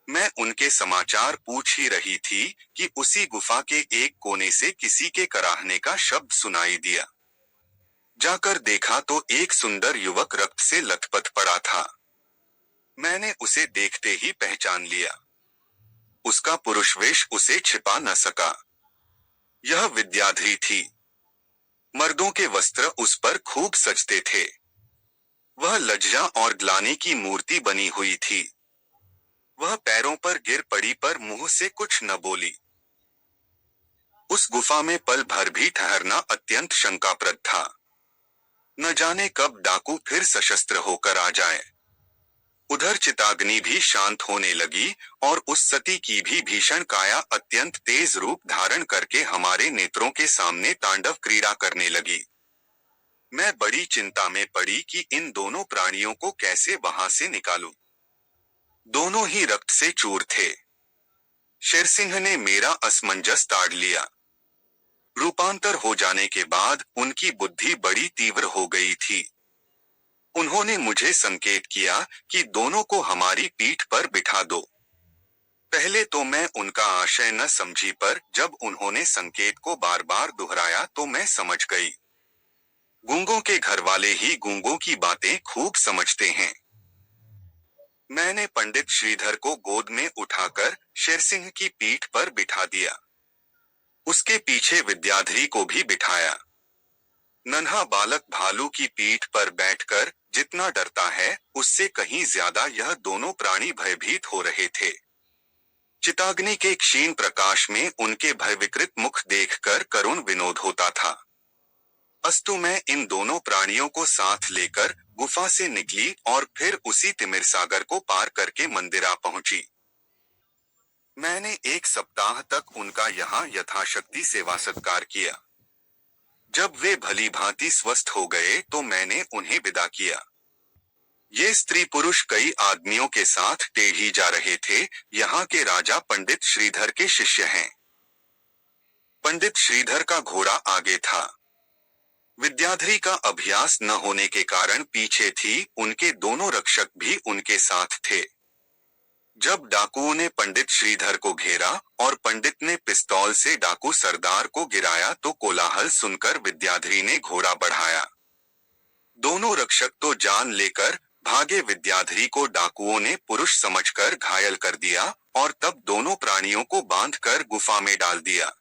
मैं उनके समाचार पूछ ही रही थी कि उसी गुफा के एक कोने से किसी के कराहने का शब्द सुनाई दिया। जाकर देखा तो एक सुंदर युवक रक्त से लथपथ पड़ा था। मैंने उसे देखते ही पहचान लिया। उसका पुरुष वेश उसे छिपा न सका। यह विद्याधरी थी। मर्दों के वस्त्र उस पर खूब सजते थे। वह लज्जा और ग्लानि की मूर्ति बनी हुई थी। वह पैरों पर गिर पड़ी पर मुंह से कुछ न बोली। उस गुफा में पल भर भी ठहरना अत्यंत शंकाप्रद था। न जाने कब डाकू फिर सशस्त्र होकर आ जाए। उधर चिताग्नि भी शांत होने लगी और उस सती की भी भीषण काया अत्यंत तेज रूप धारण करके हमारे नेत्रों के सामने तांडव क्रीड़ा करने लगी। मैं बड़ी चिंता में पड़ी कि इन दोनों प्राणियों को कैसे वहां से निकालूं। दोनों ही रक्त से चूर थे। शेरसिंह ने मेरा असमंजस ताड़ लिया। रूपांतर हो जाने के बाद उनकी बुद्धि बड़ी तीव्र हो गई थी। उन्होंने मुझे संकेत किया कि दोनों को हमारी पीठ पर बिठा दो। पहले तो मैं उनका आशय न समझी, पर जब उन्होंने संकेत को बार बार दोहराया तो मैं समझ गई। गूंगों के घरवाले ही गूंगों की बातें खूब समझते हैं। मैंने पंडित श्रीधर को गोद में उठाकर शेरसिंह की पीठ पर बिठा दिया। उसके पीछे विद्याधरी को भी बिठाया। नन्हा बालक भालू की पीठ पर बैठकर जितना डरता है, उससे कहीं ज्यादा यह दोनों प्राणी भयभीत हो रहे थे। चिताग्नि के क्षीण प्रकाश में उनके भयविकृत मुख देखकर करुण विनोद होता था। अस्तु मैं इन दोनों प्राणियों को साथ लेकर गुफा से निकली और फिर उसी तिमिर सागर को पार करके मंदिरा पहुंची। मैंने 1 सप्ताह तक उनका यहाँ यथाशक्ति सेवा सत्कार किया। जब वे भली भांति स्वस्थ हो गए तो मैंने उन्हें विदा किया। ये स्त्री पुरुष कई आदमियों के साथ टेढ़ी जा रहे थे। यहाँ के राजा पंडित श्रीधर के शिष्य हैं। पंडित श्रीधर का घोड़ा आगे था। विद्याधरी का अभ्यास न होने के कारण पीछे थी। उनके दोनों रक्षक भी उनके साथ थे। जब डाकुओं ने पंडित श्रीधर को घेरा और पंडित ने पिस्तौल से डाकू सरदार को गिराया तो कोलाहल सुनकर विद्याधरी ने घोड़ा बढ़ाया। दोनों रक्षक तो जान लेकर भागे। विद्याधरी को डाकुओं ने पुरुष समझकर घायल कर दिया और तब दोनों प्राणियों को बांधकर गुफा में डाल दिया।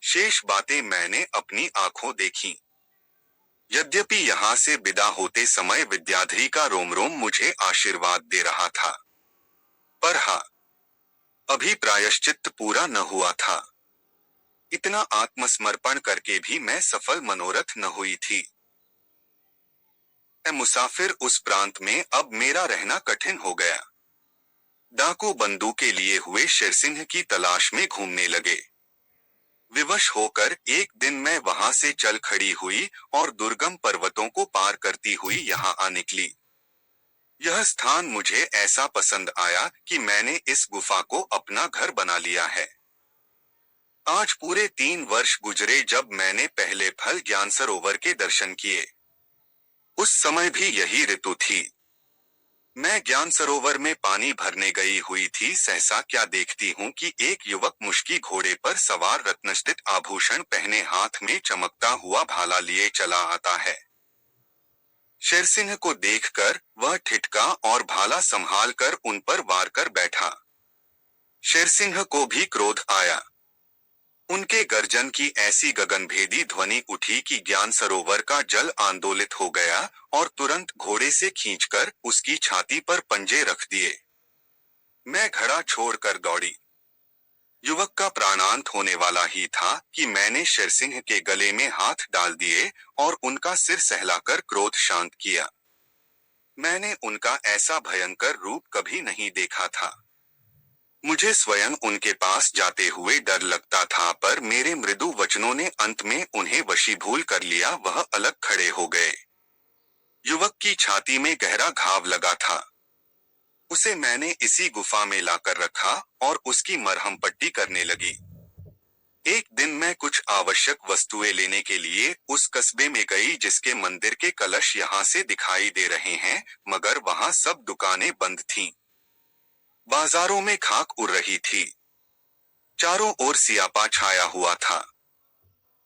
शेष बातें मैंने अपनी आंखों देखी। यद्यपि यहाँ से विदा होते समय विद्याधरी का रोम रोम मुझे आशीर्वाद दे रहा था, पर हाँ, अभी प्रायश्चित्त पूरा न हुआ था। इतना आत्मसमर्पण करके भी मैं सफल मनोरथ न हुई थी। मैं मुसाफिर उस प्रांत में अब मेरा रहना कठिन हो गया। डाकू बंदूकें लिए हुए शेरसिंह की तलाश में घूमने लगे। विवश होकर एक दिन मैं वहां से चल खड़ी हुई और दुर्गम पर्वतों को पार करती हुई यहाँ आ निकली। यह स्थान मुझे ऐसा पसंद आया कि मैंने इस गुफा को अपना घर बना लिया है। आज पूरे 3 वर्ष गुजरे जब मैंने पहले फल ज्ञान सरोवर के दर्शन किए। उस समय भी यही ऋतु थी। मैं ज्ञान सरोवर में पानी भरने गई हुई थी। सहसा क्या देखती हूँ कि एक युवक मुश्की घोड़े पर सवार रत्नस्थित आभूषण पहने हाथ में चमकता हुआ भाला लिए चला आता है। शेरसिंह को देखकर वह ठिठका और भाला संभालकर उन पर वार कर बैठा। शेरसिंह को भी क्रोध आया। उनके गर्जन की ऐसी गगनभेदी ध्वनि उठी कि ज्ञान सरोवर का जल आंदोलित हो गया और तुरंत घोड़े से खींचकर उसकी छाती पर पंजे रख दिए। मैं घड़ा छोड़कर दौड़ी। युवक का प्राणांत होने वाला ही था कि मैंने शेरसिंह के गले में हाथ डाल दिए और उनका सिर सहलाकर क्रोध शांत किया। मैंने उनका ऐसा भयंकर रूप कभी नहीं देखा था। मुझे स्वयं उनके पास जाते हुए डर लगता था, पर मेरे मृदु वचनों ने अंत में उन्हें वशीभूल कर लिया। वह अलग खड़े हो गए। युवक की छाती में गहरा घाव लगा था। उसे मैंने इसी गुफा में लाकर रखा और उसकी मरहम पट्टी करने लगी। एक दिन मैं कुछ आवश्यक वस्तुएं लेने के लिए उस कस्बे में गई जिसके मंदिर के कलश यहाँ से दिखाई दे रहे हैं, मगर वहाँ सब दुकानें बंद थीं। बाजारों में खाक उड़ रही थी। चारों ओर सियापा छाया हुआ था।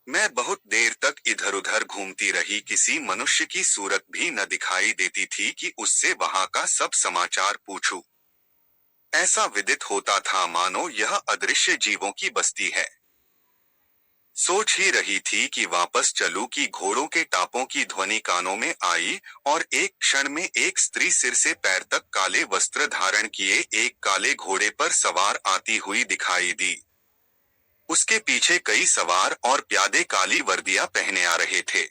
मैं बहुत देर तक इधर उधर घूमती रही। किसी मनुष्य की सूरत भी न दिखाई देती थी कि उससे वहां का सब समाचार पूछूं। ऐसा विदित होता था मानो यह अदृश्य जीवों की बस्ती है। सोच ही रही थी कि वापस चलूं कि घोड़ों के टापों की ध्वनि कानों में आई और एक क्षण में एक स्त्री सिर से पैर तक काले वस्त्र धारण किए एक काले घोड़े पर सवार आती हुई दिखाई दी। उसके पीछे कई सवार और प्यादे काली वर्दियां पहने आ रहे थे।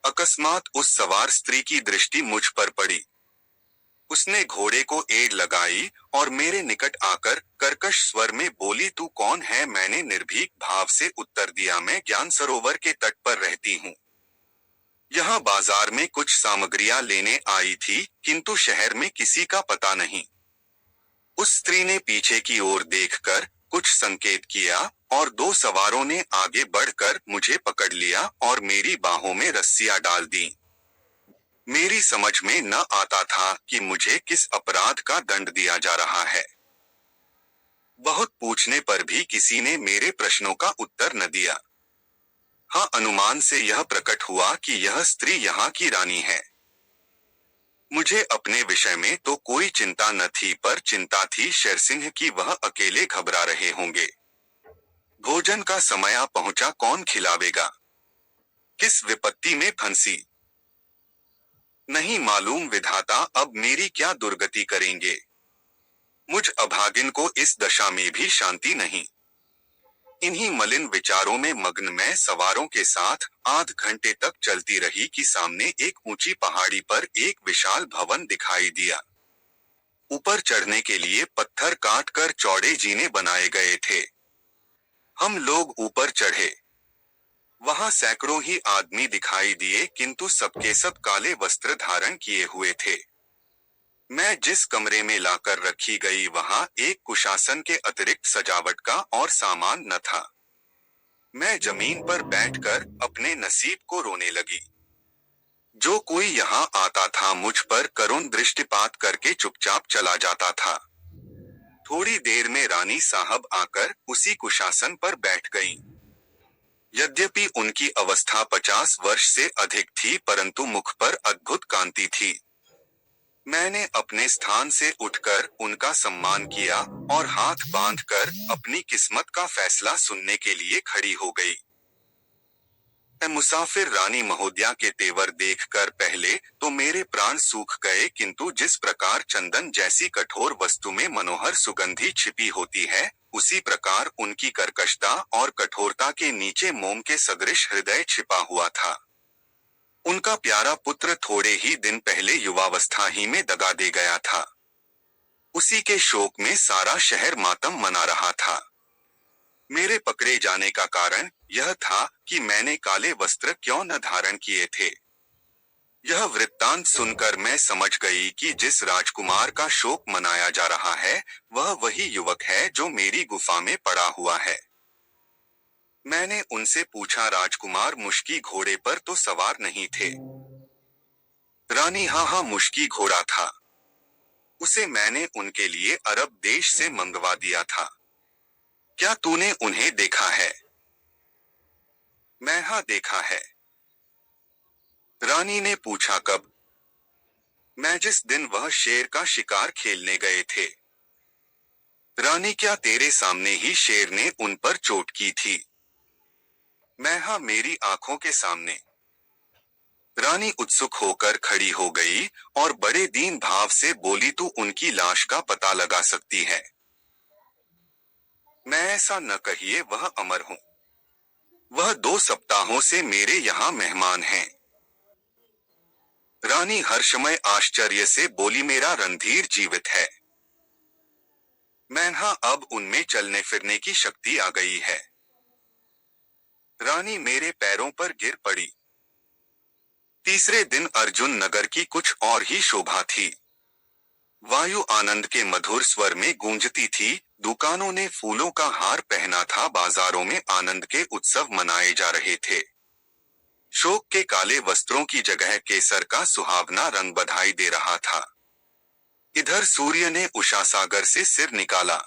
अकस्मात उस सवार स्त्री की दृष्टि मुझ पर पड़ी। उसने घोड़े को एड़ लगाई और मेरे निकट आकर कर्कश स्वर में बोली, तू कौन है? मैंने निर्भीक भाव से उत्तर दिया, मैं ज्ञान सरोवर के तट पर रहती हूँ। यहाँ बाजार में कुछ सामग्रियां लेने आई थी, किंतु शहर में किसी का पता नहीं। उस स्त्री ने पीछे की ओर देखकर कुछ संकेत किया और 2 सवारों ने आगे बढ़कर मुझे पकड़ लिया और मेरी बाहों में रस्सियां डाल दी। मेरी समझ में न आता था कि मुझे किस अपराध का दंड दिया जा रहा है। बहुत पूछने पर भी किसी ने मेरे प्रश्नों का उत्तर न दिया। हाँ, अनुमान से यह प्रकट हुआ कि यह स्त्री यहाँ की रानी है। मुझे अपने विषय में तो कोई चिंता न थी, पर चिंता थी शेरसिंह की, वह अकेले घबरा रहे होंगे। भोजन का समय आ पहुंचा, कौन खिलावेगा? किस विपत्ति में फंसी? नहीं मालूम विधाता अब मेरी क्या दुर्गति करेंगे। मुझ अभागिन को इस दशा में भी शांति नहीं। इन्हीं मलिन विचारों में मग्न मैं सवारों के साथ आध घंटे तक चलती रही कि सामने एक ऊंची पहाड़ी पर एक विशाल भवन दिखाई दिया। ऊपर चढ़ने के लिए पत्थर काट कर चौड़े जीने बनाए गए थे। हम लोग ऊपर चढ़े। वहां सैकड़ों ही आदमी दिखाई दिए, किंतु सबके सब काले वस्त्र धारण किए हुए थे। मैं जिस कमरे में लाकर रखी गई वहां एक कुशासन के अतिरिक्त सजावट का और सामान न था। मैं जमीन पर बैठकर अपने नसीब को रोने लगी। जो कोई यहाँ आता था मुझ पर करुण दृष्टिपात करके चुपचाप चला जाता था। थोड़ी देर में रानी साहब आकर उसी कुशासन पर बैठ गईं। यद्यपि उनकी अवस्था 50 वर्ष से अधिक थी, परंतु मुख पर अद्भुत कांति थी। मैंने अपने स्थान से उठकर उनका सम्मान किया और हाथ बांधकर अपनी किस्मत का फैसला सुनने के लिए खड़ी हो गई। मुसाफिर रानी महोदया के तेवर देखकर पहले तो मेरे प्राण सूख गए, किंतु जिस प्रकार चंदन जैसी कठोर वस्तु में मनोहर सुगंधी छिपी होती है, उसी प्रकार उनकी कर्कशता और कठोरता के नीचे मोम के सदृश हृदय छिपा हुआ था। उनका प्यारा पुत्र थोड़े ही दिन पहले युवावस्था ही में दगा दे गया था। उसी के शोक में सारा शहर मातम मना रहा था। मेरे पकड़े जाने का कारण यह था कि मैंने काले वस्त्र क्यों न धारण किए थे। यह वृत्तांत सुनकर मैं समझ गई कि जिस राजकुमार का शोक मनाया जा रहा है, वह वही युवक है जो मेरी गुफा में पड़ा हुआ है। मैंने उनसे पूछा, राजकुमार मुश्की घोड़े पर तो सवार नहीं थे? रानी, हाँ, मुश्की घोड़ा था। उसे मैंने उनके लिए अरब देश से मंगवा दिया था। क्या तूने उन्हें देखा है? मैं, हाँ, देखा है। रानी ने पूछा, कब? मैं, जिस दिन वह शेर का शिकार खेलने गए थे। रानी, क्या तेरे सामने ही शेर ने उन पर चोट की थी? मैं, हाँ, मेरी आंखों के सामने। रानी उत्सुक होकर खड़ी हो गई और बड़े दीन भाव से बोली, तू उनकी लाश का पता लगा सकती है? मैं, ऐसा न कहिए, वह अमर हूं। वह 2 सप्ताहों से मेरे यहाँ मेहमान हैं। रानी हर्षमय आश्चर्य से बोली, मेरा रणधीर जीवित है। मैं, हाँ, अब उनमें चलने फिरने की शक्ति आ गई है। रानी मेरे पैरों पर गिर पड़ी। तीसरे दिन अर्जुन नगर की कुछ और ही शोभा थी। वायु आनंद के मधुर स्वर में गूंजती थी, दुकानों ने फूलों का हार पहना था, बाजारों में आनंद के उत्सव मनाए जा रहे थे। शोक के काले वस्त्रों की जगह केसर का सुहावना रंग बधाई दे रहा था। इधर सूर्य ने उषा सागर से सिर निकाला,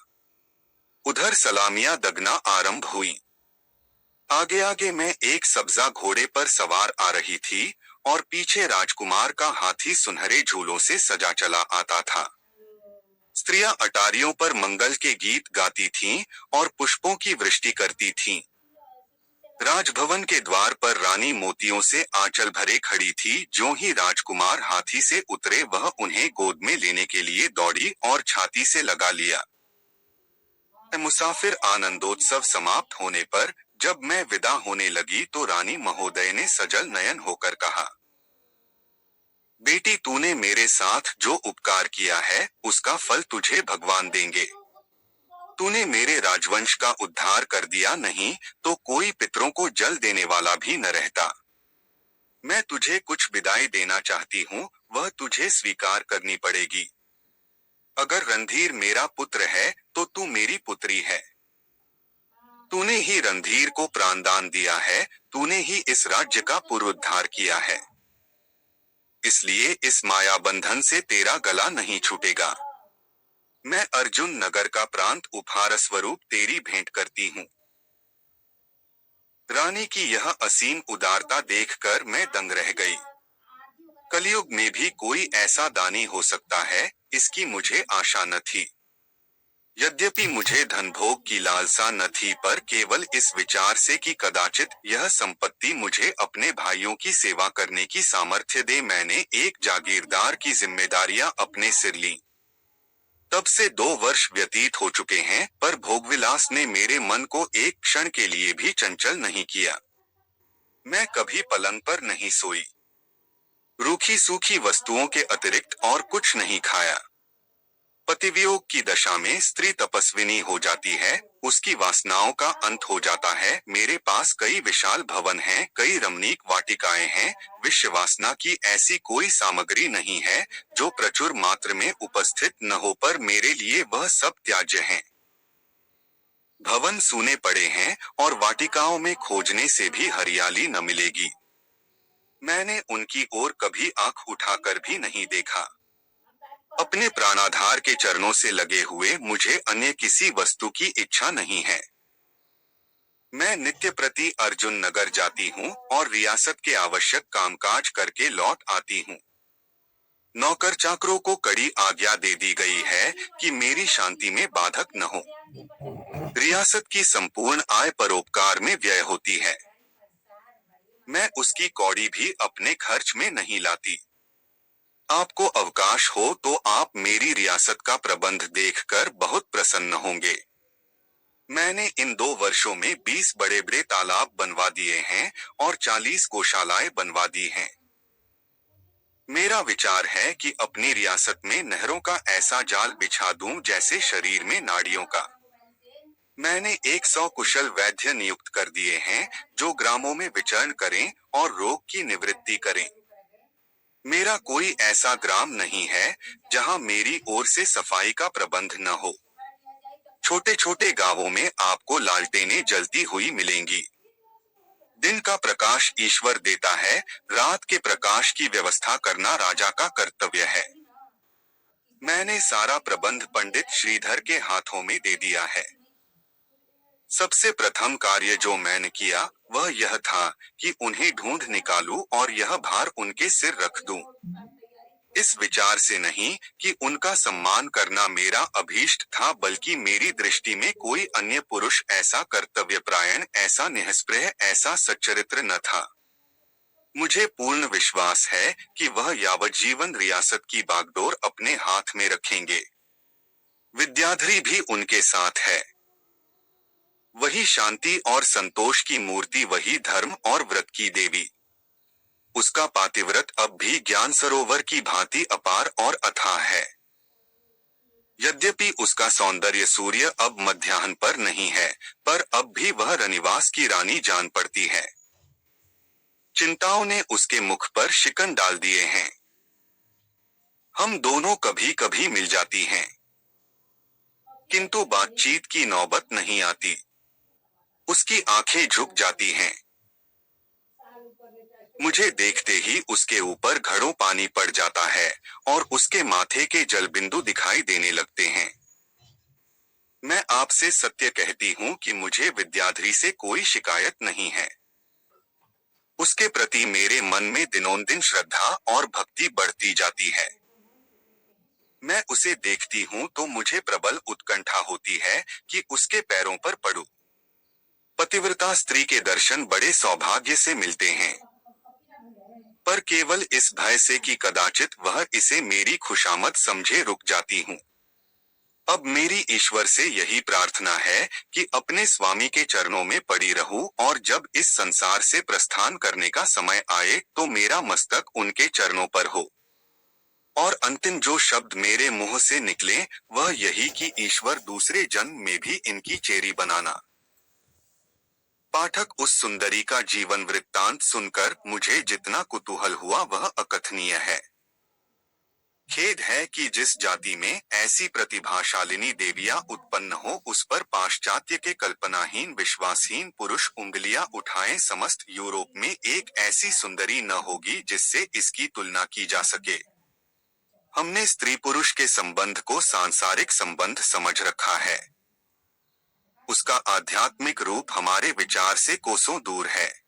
उधर सलामियां दगना आरंभ हुई। आगे आगे मैं एक सब्जा घोड़े पर सवार आ रही थी और पीछे राजकुमार का हाथी सुनहरे झूलों से सजा चला आता था। स्त्रियां अटारियों पर मंगल के गीत गाती थीं और पुष्पों की वृष्टि करती थीं। राजभवन के द्वार पर रानी मोतियों से आंचल भरे खड़ी थी। ज्यों ही राजकुमार हाथी से उतरे, वह उन्हें गोद में लेने के लिए दौड़ी और छाती से लगा लिया। मुसाफिर आनंदोत्सव समाप्त होने पर जब मैं विदा होने लगी तो रानी महोदय ने सजल नयन होकर कहा, बेटी, तूने मेरे साथ जो उपकार किया है उसका फल तुझे भगवान देंगे। तूने मेरे राजवंश का उद्धार कर दिया, नहीं तो कोई पितरों को जल देने वाला भी न रहता। मैं तुझे कुछ विदाई देना चाहती हूँ, वह तुझे स्वीकार करनी पड़ेगी। अगर रणधीर मेरा पुत्र है तो तू मेरी पुत्री है। तूने ही रणधीर को प्राणदान दिया है, तूने ही इस राज्य का पुनरुद्धार किया है। इसलिए इस माया बंधन से तेरा गला नहीं छूटेगा। मैं अर्जुन नगर का प्रांत उपहार स्वरूप तेरी भेंट करती हूँ। रानी की यह असीम उदारता देखकर मैं दंग रह गई। कलयुग में भी कोई ऐसा दानी हो सकता है, इसकी मुझे आशा न थी। यद्यपि मुझे धन भोग की लालसा न थी, पर केवल इस विचार से कि कदाचित यह संपत्ति मुझे अपने भाइयों की सेवा करने की सामर्थ्य दे, मैंने एक जागीरदार की जिम्मेदारियां अपने सिर ली। तब से 2 वर्ष व्यतीत हो चुके हैं, पर भोगविलास ने मेरे मन को एक क्षण के लिए भी चंचल नहीं किया। मैं कभी पलंग पर नहीं सोई, रूखी सूखी वस्तुओं के अतिरिक्त और कुछ नहीं खाया। पतिवियोग की दशा में स्त्री तपस्विनी हो जाती है, उसकी वासनाओं का अंत हो जाता है। मेरे पास कई विशाल भवन हैं, कई रमणीक वाटिकाएं हैं, विश्व वासना की ऐसी कोई सामग्री नहीं है जो प्रचुर मात्रा में उपस्थित न हो, पर मेरे लिए वह सब त्याज्य हैं। भवन सूने पड़े हैं और वाटिकाओं में खोजने से भी हरियाली न मिलेगी। मैंने उनकी ओर कभी आंख उठाकर भी नहीं देखा। अपने प्राणाधार के चरणों से लगे हुए मुझे अन्य किसी वस्तु की इच्छा नहीं है। मैं नित्य प्रति अर्जुन नगर जाती हूँ और रियासत के आवश्यक कामकाज करके लौट आती हूँ। नौकर चाकरों को कड़ी आज्ञा दे दी गई है कि मेरी शांति में बाधक न हो। रियासत की संपूर्ण आय परोपकार में व्यय होती है। मैं उसकी कौड़ी भी अपने खर्च में नहीं लाती। आपको अवकाश हो तो आप मेरी रियासत का प्रबंध देखकर बहुत प्रसन्न होंगे। मैंने इन 2 वर्षों में 20 बड़े बड़े तालाब बनवा दिए हैं और 40 गौशालाएं बनवा दी हैं। मेरा विचार है कि अपनी रियासत में नहरों का ऐसा जाल बिछा दूं जैसे शरीर में नाड़ियों का। मैंने 100 कुशल वैद्य नियुक्त कर दिए हैं जो ग्रामों में विचरण करें और रोग की निवृत्ति करें। मेरा कोई ऐसा ग्राम नहीं है जहां मेरी ओर से सफाई का प्रबंध न हो। छोटे छोटे गांवों में आपको लालटेनें जलती हुई मिलेंगी। दिन का प्रकाश ईश्वर देता है, रात के प्रकाश की व्यवस्था करना राजा का कर्तव्य है। मैंने सारा प्रबंध पंडित श्रीधर के हाथों में दे दिया है। सबसे प्रथम कार्य जो मैंने किया वह यह था कि उन्हें ढूंढ निकालूं और यह भार उनके सिर रख दूं। इस विचार से नहीं कि उनका सम्मान करना मेरा अभीष्ट था, बल्कि मेरी दृष्टि में कोई अन्य पुरुष ऐसा कर्तव्यपरायण, ऐसा निःस्पृह, ऐसा सच्चरित्र न था। मुझे पूर्ण विश्वास है कि वह यावज्जीवन रियासत की बागडोर अपने हाथ में रखेंगे। विद्याधरी भी उनके साथ है। वही शांति और संतोष की मूर्ति, वही धर्म और व्रत की देवी। उसका पातिव्रत अब भी ज्ञान सरोवर की भांति अपार और अथाह है। यद्यपि उसका सौंदर्य सूर्य अब मध्याह्न पर नहीं है, पर अब भी वह रनिवास की रानी जान पड़ती है। चिंताओं ने उसके मुख पर शिकन डाल दिए हैं। हम दोनों कभी कभी मिल जाती हैं, किंतु बातचीत की नौबत नहीं आती। उसकी आंखें झुक जाती हैं। मुझे देखते ही उसके ऊपर घड़ों पानी पड़ जाता है और उसके माथे के जलबिंदु दिखाई देने लगते हैं। मैं आपसे सत्य कहती हूँ कि मुझे विद्याधरी से कोई शिकायत नहीं है। उसके प्रति मेरे मन में दिनोंदिन श्रद्धा और भक्ति बढ़ती जाती है। मैं उसे देखती हूँ तो मुझे प्रबल उत्कंठा होती है कि उसके पैरों पर पड़ूं। पतिव्रता स्त्री के दर्शन बड़े सौभाग्य से मिलते हैं, पर केवल इस भय से कि कदाचित वह इसे मेरी खुशामद समझे रुक जाती हूँ। अब मेरी ईश्वर से यही प्रार्थना है कि अपने स्वामी के चरणों में पड़ी रहूं और जब इस संसार से प्रस्थान करने का समय आए तो मेरा मस्तक उनके चरणों पर हो। और अंतिम जो शब्द मेरे मुंह से निकले वह यही कि ईश्वर दूसरे जन्म में भी इनकी चेरी बनाना। पाठक, उस सुंदरी का जीवन वृत्तांत सुनकर मुझे जितना कुतूहल हुआ वह अकथनीय है। खेद है कि जिस जाति में ऐसी प्रतिभाशालिनी देवियां उत्पन्न हो उस पर पाश्चात्य के कल्पनाहीन विश्वासहीन पुरुष उंगलियां उठाएं। समस्त यूरोप में एक ऐसी सुंदरी न होगी जिससे इसकी तुलना की जा सके। हमने स्त्री पुरुष के संबंध को सांसारिक संबंध समझ रखा है। उसका आध्यात्मिक रूप हमारे विचार से कोसों दूर है।